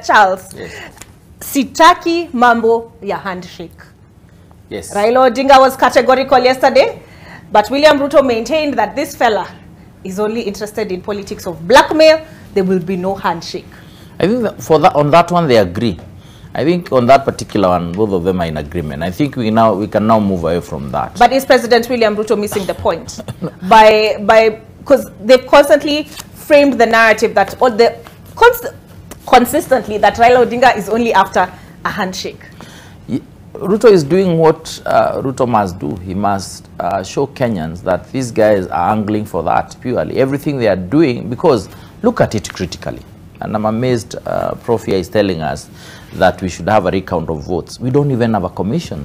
Charles. Yes. Sitaki mambo ya handshake. Yes. Raila Odinga was categorical yesterday, but William Ruto maintained that this fella is only interested in politics of blackmail. There will be no handshake. I think that on that one they agree. I think on that particular one, both of them are in agreement. I think we can now move away from that. But is President William Ruto missing the point? Because they've constantly framed the narrative that consistently that Raila Odinga is only after a handshake. Ruto is doing what Ruto must do. He must show Kenyans that these guys are angling for that purely. Everything they are doing, because look at it critically. And I'm amazed Prof is telling us that we should have a recount of votes. We don't even have a commission.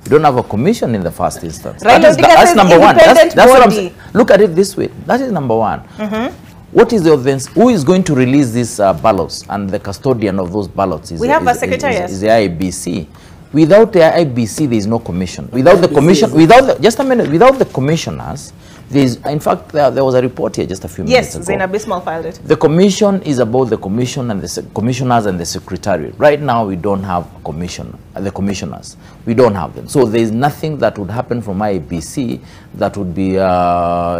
We don't have a commission in the first instance. That's number one. That's what I'm saying. Look at it this way. That is number one. What is the evidence? Who is going to release these ballots? And the custodian of those ballots is, we have a secretariat. Is the IEBC. Without the IEBC, there is no commission. Without the commission, just a minute, without the commissioners, in fact, there was a report here just a few minutes ago. Yes, Zainab Bismal filed it. The commission is about the commission and the commissioners and the secretariat. Right now, we don't have the commissioners. We don't have them. So there is nothing that would happen from IEBC that would be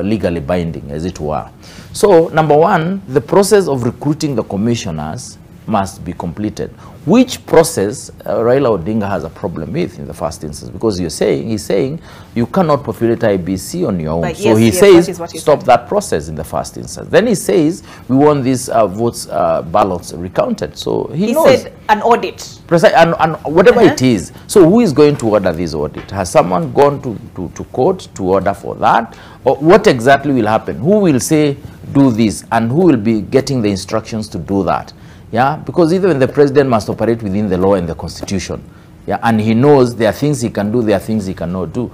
legally binding, as it were. So, number one, the process of recruiting the commissioners must be completed. Which process Raila Odinga has a problem with in the first instance, because he's saying you cannot populate IEBC on your own. But so yes, he says stop that process in the first instance. Then he says we want these votes ballots recounted. So he knows. Said an audit. And whatever it is. So who is going to order this audit? Has someone gone to court to order for that? Or what exactly will happen? Who will say do this, and who will be getting the instructions to do that? Yeah, because even the president must operate within the law and the constitution. Yeah, and he knows there are things he can do, there are things he cannot do.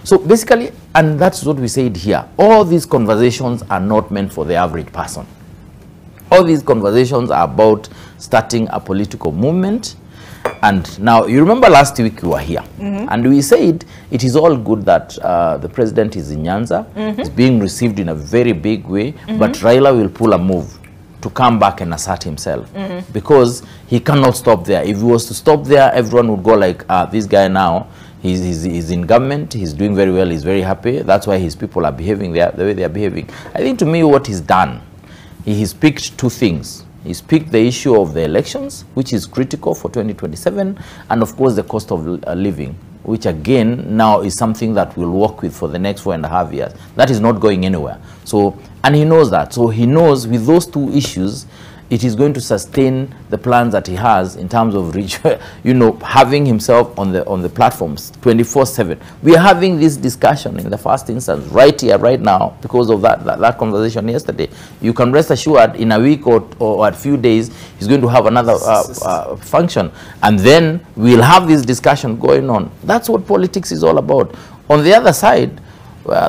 So basically, and that's what we said here, all these conversations are not meant for the average person. All these conversations are about starting a political movement. And now, you remember last week we were here, and we said it is all good that the president is in Nyanza, is being received in a very big way, but Raila will pull a move to come back and assert himself, because he cannot stop there. If he was to stop there, everyone would go like, this guy now, he's in government, he's doing very well, he's very happy. That's why his people are behaving the way they are behaving. I think to me what he's done, he's picked two things. He's picked the issue of the elections, which is critical for 2027, and of course the cost of living, which again now is something that we'll work with for the next 4.5 years. That is not going anywhere. So, and he knows that. So he knows with those two issues, it is going to sustain the plans that he has in terms of having himself on the platforms 24/7. We are having this discussion in the first instance right here, right now, because of that conversation yesterday. You can rest assured in a week or a few days, he's going to have another function. And then we'll have this discussion going on. That's what politics is all about. On the other side,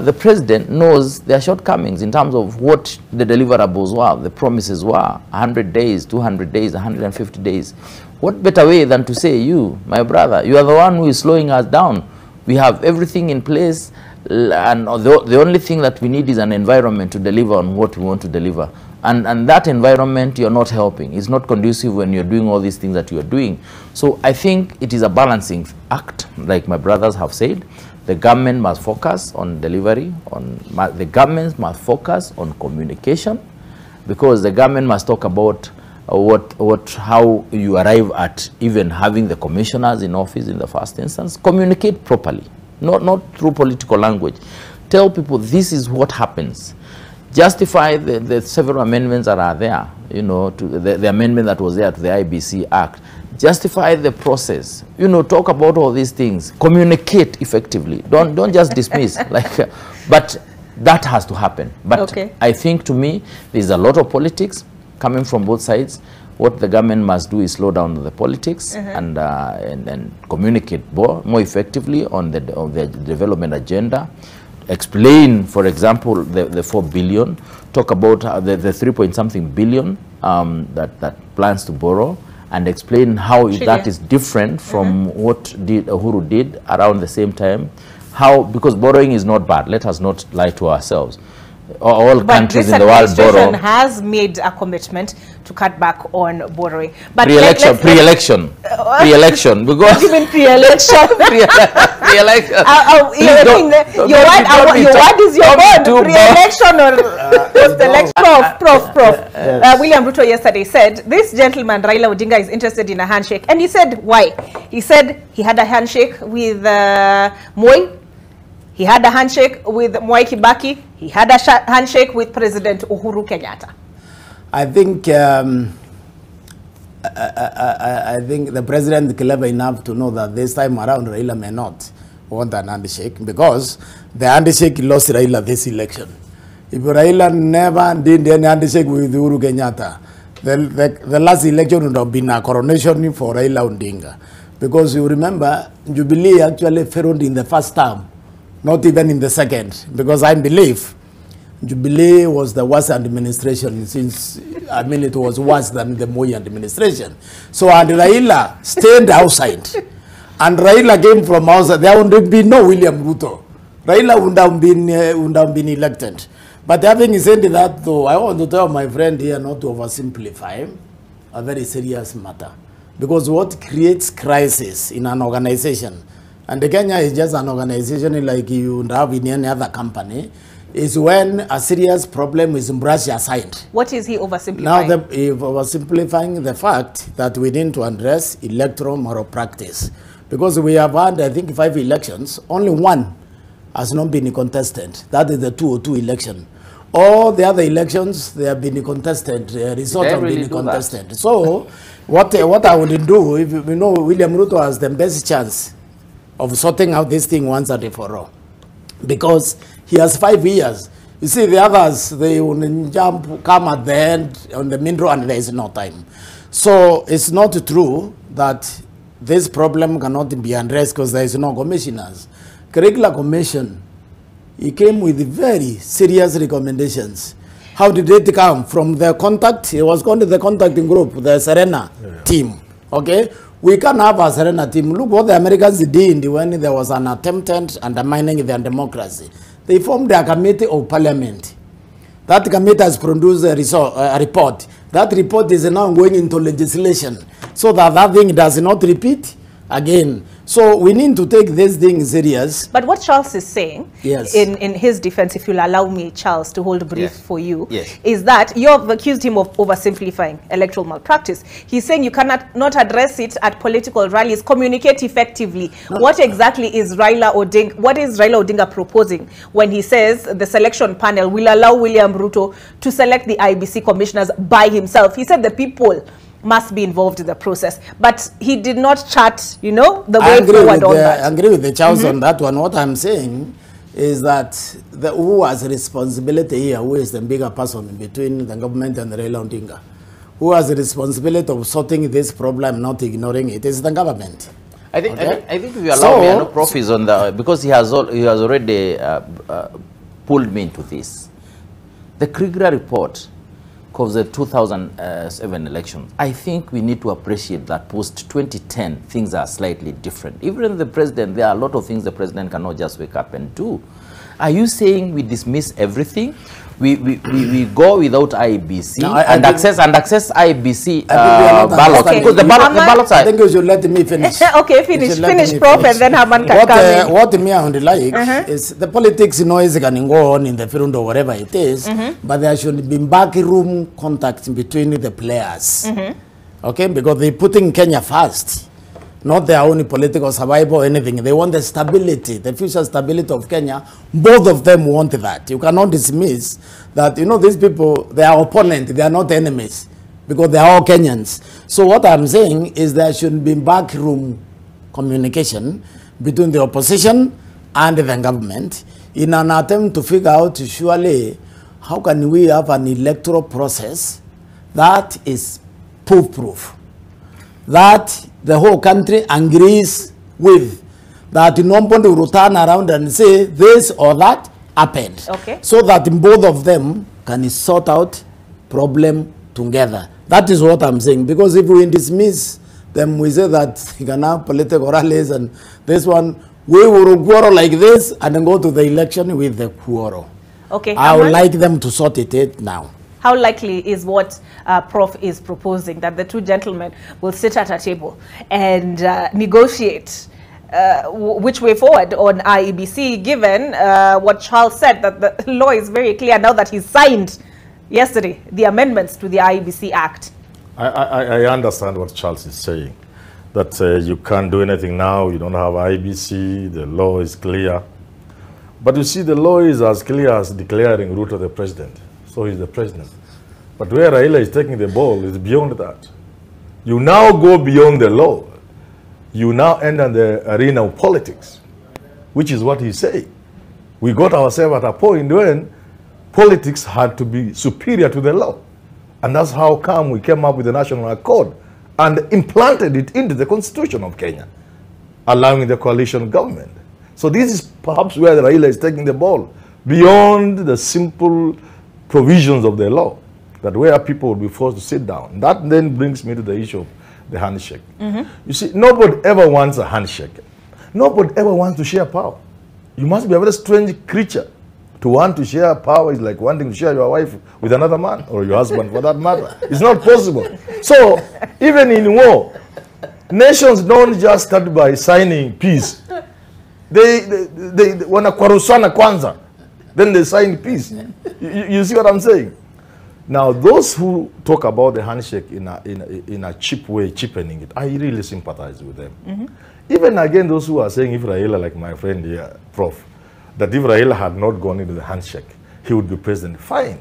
the president knows their shortcomings in terms of what the deliverables were, the promises were, 100 days, 200 days, 150 days. What better way than to say, you, my brother, you are the one who is slowing us down. We have everything in place, and the only thing that we need is an environment to deliver on what we want to deliver. And that environment, you're not helping. It's not conducive when you're doing all these things that you're doing. So I think it is a balancing act, like my brothers have said. The government must focus on delivery, the government must focus on communication, because the government must talk about how you arrive at even having the commissioners in office in the first instance. Communicate properly, not through political language. Tell people this is what happens. Justify the several amendments that are there, to the amendment that was there to the IEBC Act. Justify the process, talk about all these things, communicate effectively. Don't just dismiss, but that has to happen. But okay. I think to me, there's a lot of politics coming from both sides. What the government must do is slow down the politics and communicate more effectively on the development agenda. Explain, for example, the 4 billion, talk about the 3-point-something billion that plans to borrow, and explain how that is different from what Uhuru did around the same time. Because borrowing is not bad. Let us not lie to ourselves. all countries in the world borrow. But this administration has made a commitment to cut back on borrowing. But pre-election, pre-election, pre-election. Because even pre-election, pre-election. Your word is your word. Pre-election or post-election. Prof. William Ruto yesterday said this gentleman Raila Odinga is interested in a handshake, and he said why? He said he had a handshake with Moi. He had a handshake with Mwai Kibaki. He had a handshake with President Uhuru Kenyatta. I think I think the president is clever enough to know that this time around Raila may not want an handshake, because the handshake lost Raila this election. If Raila never did any handshake with Uhuru Kenyatta, the last election would have been a coronation for Raila Odinga. Because you remember, Jubilee actually failed in the first term, not even in the second, because I believe Jubilee was the worst administration since, I mean, it was worse than the Moi administration. So, and Raila stayed outside. And Raila came from outside. There would be no William Ruto. Raila would have been elected. But having said that, though, I want to tell my friend here not to oversimplify a very serious matter. Because what creates crisis in an organization, and Kenya is just an organization like you would have in any other company, is when a serious problem is brushed aside. What is he oversimplifying? Now, oversimplifying the fact that we need to address electoral moral practice. Because we have had, I think, 5 elections, only one has not been contested. That is the 202 election. All the other elections, they have been contested, results have been contested. So, what I would do, if you know William Ruto has the best chance of sorting out this thing once and for all. Because he has 5 years. You see, the others, they will come at the end, on the middle, and there is no time. So, it's not true that this problem cannot be addressed because there is no commissioners. Curricular Commission, he came with very serious recommendations. How did it come? From the contact, it was going to the contacting group, the Serena team, okay? We can have a Serena team. Look what the Americans did when there was an attempt at undermining their democracy. They formed a committee of parliament. That committee has produced a report. That report is now going into legislation so that that thing does not repeat again. So we need to take this thing serious. But what Charles is saying, yes, in his defense, if you'll allow me, Charles, to hold a brief for you, is that you have accused him of oversimplifying electoral malpractice. He's saying you cannot not address it at political rallies, communicate effectively. No. What exactly is Raila Odinga proposing when he says the selection panel will allow William Ruto to select the IBC commissioners by himself? He said the people must be involved in the process, but he did not chart, you know, the way forward on that. I agree with the Charles on that one. What I'm saying is that who has responsibility here, who is the bigger person between the government and Raila Odinga? Who has the responsibility of sorting this problem, not ignoring it? It's the government. I think if you allow me, I know Prof is on the, because he has already pulled me into this. The Kriegler report of the 2007 elections, I think we need to appreciate that post-2010, things are slightly different. Even the president, there are a lot of things the president cannot just wake up and do. Are you saying we dismiss everything? We go without IBC and access IBC ballots? Okay. Because the ballots are... I think you should let me finish. Okay, finish, Prof, and then Haman can come in. What me I would like is the politics, you know, is going to go on in the field or whatever it is, but there should be backroom contact between the players. Okay, because they're putting Kenya first. Not their own political survival or anything. They want the stability, the future stability of Kenya. Both of them want that. You cannot dismiss that, you know, these people, they are opponents, they are not enemies, because they are all Kenyans. So what I'm saying is there should be backroom communication between the opposition and the government in an attempt to figure out, surely, how can we have an electoral process that is proof, that the whole country agrees with, that nobody will turn around and say this or that happened. Okay. So that both of them can sort out problem together. That is what I'm saying. Because if we dismiss them, we say that you can have political rallies and this one, we will quarrel like this and then go to the election with the quarrel. Okay. I would like them to sort it now. How likely is what Prof is proposing, that the two gentlemen will sit at a table and negotiate which way forward on IEBC, given what Charles said, that the law is very clear now that he signed yesterday the amendments to the IEBC Act? I understand what Charles is saying, that you can't do anything now, you don't have IEBC, the law is clear. But you see, the law is as clear as declaring Ruto the president. So he's the president. But where Raila is taking the ball is beyond that. You now go beyond the law. You now enter the arena of politics, which is what he's saying. We got ourselves at a point when politics had to be superior to the law. And that's how come we came up with the National Accord and implanted it into the Constitution of Kenya, allowing the coalition government. So this is perhaps where Raila is taking the ball, beyond the simple provisions of the law, that where people will be forced to sit down. That then brings me to the issue of the handshake. You see, nobody ever wants a handshake. Nobody ever wants to share power. You must be a very strange creature to want to share power. Is like wanting to share your wife with another man, or your husband for that matter. It's not possible. So even in war, nations don't just start by signing peace. They wanakwarusana kwanza, then they sign peace. You see what I'm saying? Now, those who talk about the handshake in a cheap way, cheapening it, I really sympathize with them. Even again, those who are saying, if Raila, like my friend here, Prof, that if Raila had not gone into the handshake, he would be president. Fine.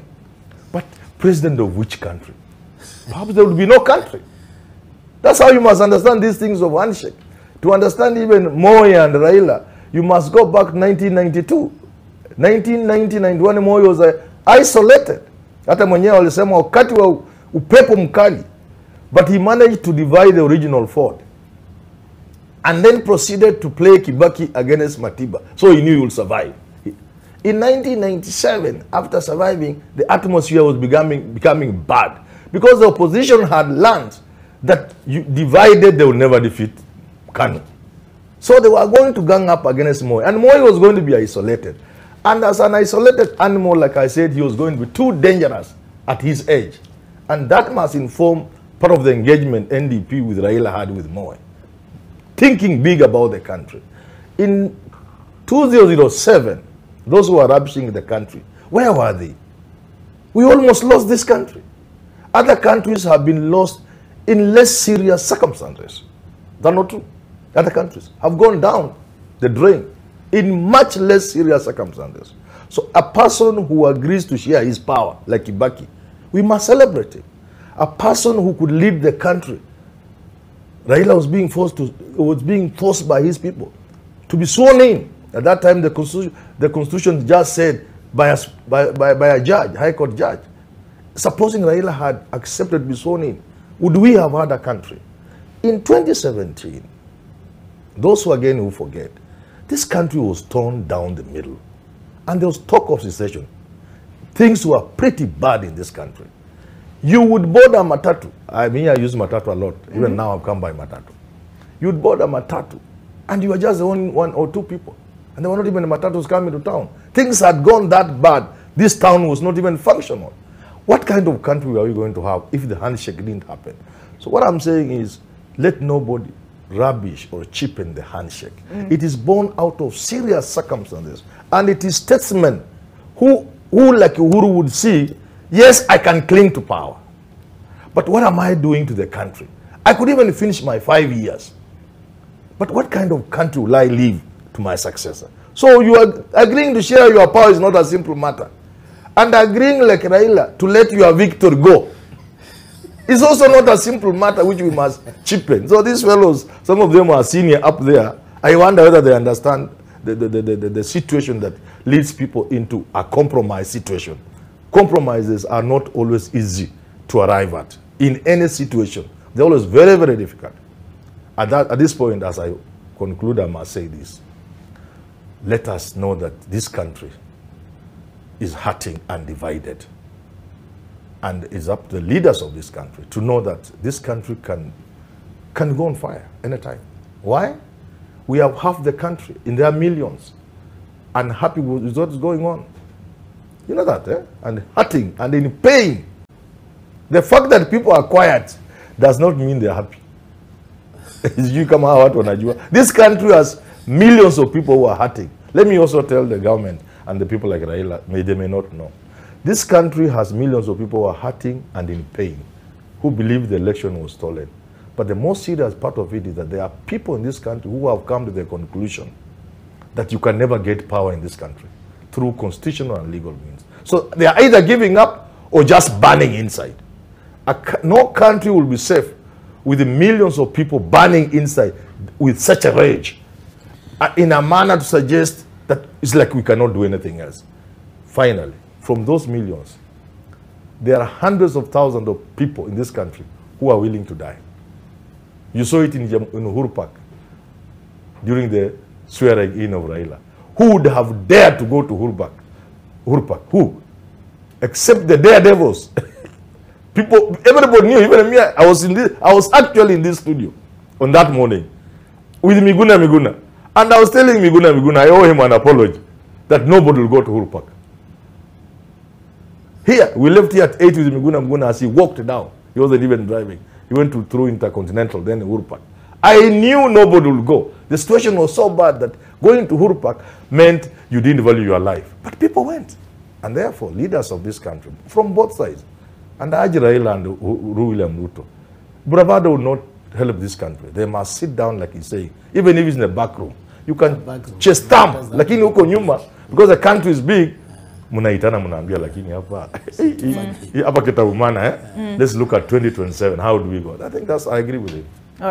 But president of which country? Perhaps there would be no country. That's how you must understand these things of handshake. To understand even Moi and Raila, you must go back 1992. 1990-91, Moi was isolated. Hata mwenyewe walisema wakati wa upepo mkali. But he managed to divide the original fort. And then proceeded to play Kibaki against Matiba. So he knew he would survive. In 1997, after surviving, the atmosphere was becoming bad. Because the opposition had learned that you divided, they will never defeat Kanu. So they were going to gang up against Moi. And Moi was going to be isolated. And as an isolated animal, like I said, he was going to be too dangerous at his age. And that must inform part of the engagement NDP with Raila had with Moi. Thinking big about the country. In 2007, those who were ravishing the country, where were they? We almost lost this country. Other countries have been lost in less serious circumstances. That's not true. Other countries have gone down the drain in much less serious circumstances. So a person who agrees to share his power, like Kibaki, we must celebrate him. A person who could lead the country. Raila was being forced by his people to be sworn in. At that time, the constitution just said by a judge, high court judge. Supposing Raila had accepted to be sworn in, would we have had a country? In 2017, those who forget, this country was torn down the middle. And there was talk of secession. Things were pretty bad in this country. You would board a matatu. I mean, I use matatu a lot. Even now I've come by matatu. You'd board a matatu. And you were just the only one or two people. And there were not even matatus coming to town. Things had gone that bad. This town was not even functional. What kind of country are we going to have if the handshake didn't happen? So what I'm saying is, let nobody rubbish or cheapen the handshake. It is born out of serious circumstances. And it is statesmen who like Uhuru would see, yes, I can cling to power. But what am I doing to the country? I could even finish my 5 years. But what kind of country will I leave to my successor? So you are agreeing to share your power is not a simple matter. And agreeing like Raila to let your victor go is also not a simple matter which we must cheapen. So these fellows, some of them are senior up there. I wonder whether they understand the situation that leads people into a compromise situation. Compromises are not always easy to arrive at in any situation. They're always very, very difficult. At this point, as I conclude, I must say this. Let us know that this country is hurting and divided. And it's up to the leaders of this country to know that this country can go on fire anytime. Why? We have half the country, and there are millions, unhappy with what is going on. You know that, eh? And hurting and in pain. The fact that people are quiet does not mean they're happy. This country has millions of people who are hurting. Let me also tell the government and the people like Raila, they may not know. This country has millions of people who are hurting and in pain, who believe the election was stolen. But the most serious part of it is that there are people in this country who have come to the conclusion that you can never get power in this country through constitutional and legal means. So they are either giving up or just burning inside. No country will be safe with the millions of people burning inside with such a rage in a manner to suggest that it's like we cannot do anything else. Finally, from those millions, there are hundreds of thousands of people in this country who are willing to die. You saw it in Uhuru Park during the swearing in of Raila. Who would have dared to go to Uhuru Park? Who? Except the daredevils. People, everybody knew, even me, I was actually in this studio on that morning with Miguna. And I was telling Miguna, I owe him an apology that nobody will go to Uhuru Park. Here, we left here at 8 with Miguna as he walked down. He wasn't even driving. He went through Intercontinental, then Uhuru Park. I knew nobody would go. The situation was so bad that going to Uhuru Park meant you didn't value your life. But people went. And therefore, leaders of this country, from both sides, and Haji Raila and William Ruto, bravado will not help this country. They must sit down, like he's saying, even if it's in the back room. You can just stamp, lakini huko nyuma, because the country is big, munaitana munaambia lakini hapa kita umana, let's look at 2027, how do we go? I think I agree with it.